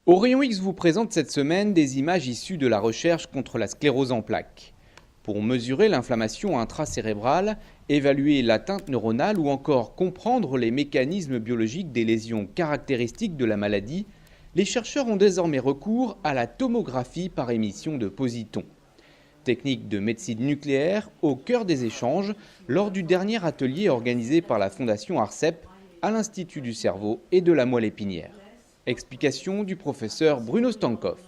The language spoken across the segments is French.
Au Rayon X vous présente cette semaine des images issues de la recherche contre la sclérose en plaques. Pour mesurer l'inflammation intracérébrale, évaluer l'atteinte neuronale ou encore comprendre les mécanismes biologiques des lésions caractéristiques de la maladie, les chercheurs ont désormais recours à la tomographie par émission de positons. Technique de médecine nucléaire au cœur des échanges lors du dernier atelier organisé par la Fondation ARCEP à l'Institut du cerveau et de la moelle épinière. Explication du professeur Bruno Stankov.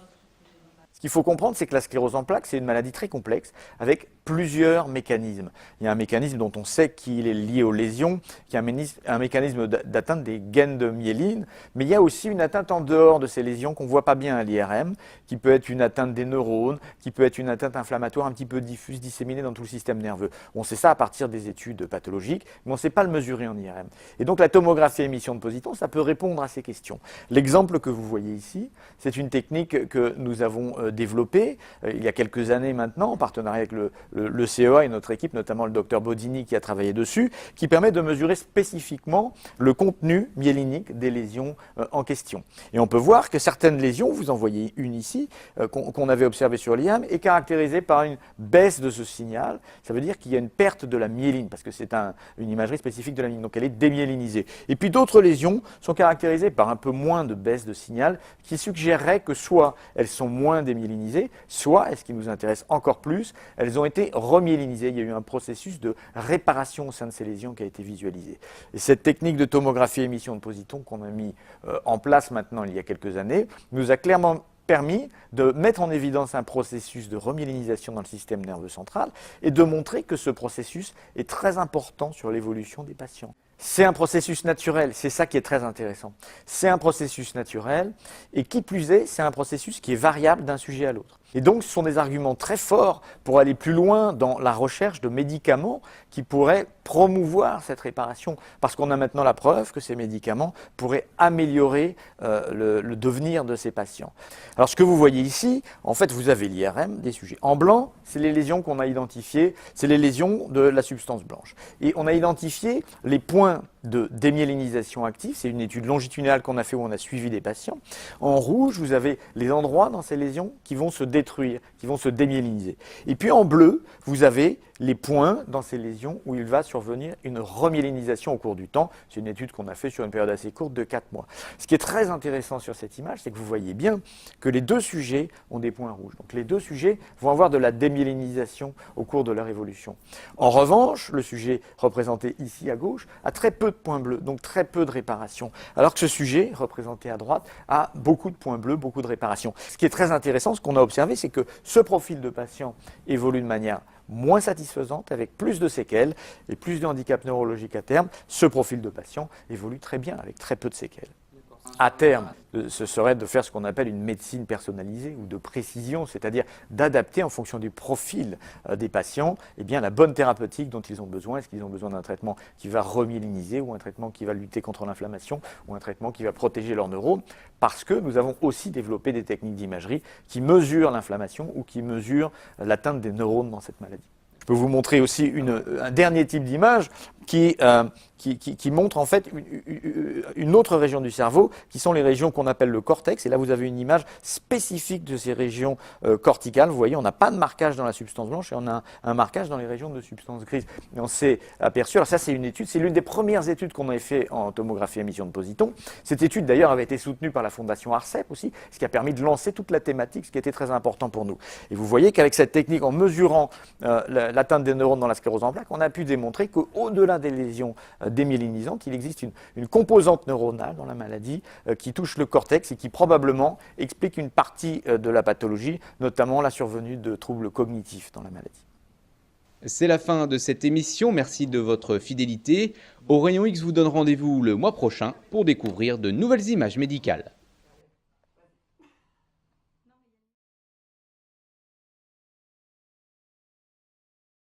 Ce qu'il faut comprendre, c'est que la sclérose en plaques, c'est une maladie très complexe avec plusieurs mécanismes. Il y a un mécanisme dont on sait qu'il est lié aux lésions, qui est un mécanisme d'atteinte des gaines de myéline, mais il y a aussi une atteinte en dehors de ces lésions qu'on ne voit pas bien à l'IRM, qui peut être une atteinte des neurones, qui peut être une atteinte inflammatoire un petit peu diffuse, disséminée dans tout le système nerveux. On sait ça à partir des études pathologiques, mais on ne sait pas le mesurer en IRM. Et donc la tomographie émission de positons, ça peut répondre à ces questions. L'exemple que vous voyez ici, c'est une technique que nous avons développé il y a quelques années maintenant, en partenariat avec le CEA et notre équipe, notamment le docteur Bodini qui a travaillé dessus, qui permet de mesurer spécifiquement le contenu myélinique des lésions en question. Et on peut voir que certaines lésions, vous en voyez une ici, qu'on avait observée sur l'IRM, est caractérisée par une baisse de ce signal. Ça veut dire qu'il y a une perte de la myéline, parce que c'est une imagerie spécifique de la myéline, donc elle est démyélinisée. Et puis d'autres lésions sont caractérisées par un peu moins de baisse de signal, qui suggérerait que soit elles sont moins démyélinisées, soit, et ce qui nous intéresse encore plus, elles ont été remyélinisées. Il y a eu un processus de réparation au sein de ces lésions qui a été visualisé. Et cette technique de tomographie émission de positons qu'on a mis en place maintenant il y a quelques années nous a clairement permis de mettre en évidence un processus de remyélinisation dans le système nerveux central et de montrer que ce processus est très important sur l'évolution des patients. C'est un processus naturel, c'est ça qui est très intéressant. C'est un processus naturel et qui plus est, c'est un processus qui est variable d'un sujet à l'autre. Et donc ce sont des arguments très forts pour aller plus loin dans la recherche de médicaments qui pourraient promouvoir cette réparation, parce qu'on a maintenant la preuve que ces médicaments pourraient améliorer le devenir de ces patients. Alors ce que vous voyez ici, en fait vous avez l'IRM des sujets. En blanc, c'est les lésions qu'on a identifiées, c'est les lésions de la substance blanche. Et on a identifié les points de démyélinisation active, c'est une étude longitudinale qu'on a fait où on a suivi des patients. En rouge, vous avez les endroits dans ces lésions qui vont se détruire, qui vont se démyéliniser. Et puis en bleu, vous avez les points dans ces lésions où il va survenir une remyélinisation au cours du temps. C'est une étude qu'on a fait sur une période assez courte de 4 mois. Ce qui est très intéressant sur cette image, c'est que vous voyez bien que les deux sujets ont des points rouges. Donc les deux sujets vont avoir de la démyélinisation au cours de leur évolution. En revanche, le sujet représenté ici à gauche a très peu de points bleus, donc très peu de réparation. Alors que ce sujet, représenté à droite, a beaucoup de points bleus, beaucoup de réparation. Ce qui est très intéressant, ce qu'on a observé, c'est que ce profil de patient évolue de manière moins satisfaisante, avec plus de séquelles et plus de handicaps neurologiques à terme. Ce profil de patient évolue très bien, avec très peu de séquelles. À terme, ce serait de faire ce qu'on appelle une médecine personnalisée ou de précision, c'est-à-dire d'adapter en fonction du profil des patients la bonne thérapeutique dont ils ont besoin. Est-ce qu'ils ont besoin d'un traitement qui va remyéliniser ou un traitement qui va lutter contre l'inflammation ou un traitement qui va protéger leurs neurones? Parce que nous avons aussi développé des techniques d'imagerie qui mesurent l'inflammation ou qui mesurent l'atteinte des neurones dans cette maladie. Je peux vous montrer aussi un dernier type d'image qui montre en fait une autre région du cerveau, qui sont les régions qu'on appelle le cortex. Et là, vous avez une image spécifique de ces régions corticales. Vous voyez, on n'a pas de marquage dans la substance blanche et on a un marquage dans les régions de substance grise. Et on s'est aperçu, alors ça c'est une étude, c'est l'une des premières études qu'on avait fait en tomographie émission de positons. Cette étude d'ailleurs avait été soutenue par la Fondation ARCEP aussi, ce qui a permis de lancer toute la thématique, ce qui était très important pour nous. Et vous voyez qu'avec cette technique, en mesurant l'atteinte des neurones dans la sclérose en plaques, on a pu démontrer qu'au-delà des lésions démyélinisantes, il existe une composante neuronale dans la maladie qui touche le cortex et qui probablement explique une partie de la pathologie, notamment la survenue de troubles cognitifs dans la maladie. C'est la fin de cette émission, merci de votre fidélité. Au Rayon X vous donne rendez-vous le mois prochain pour découvrir de nouvelles images médicales.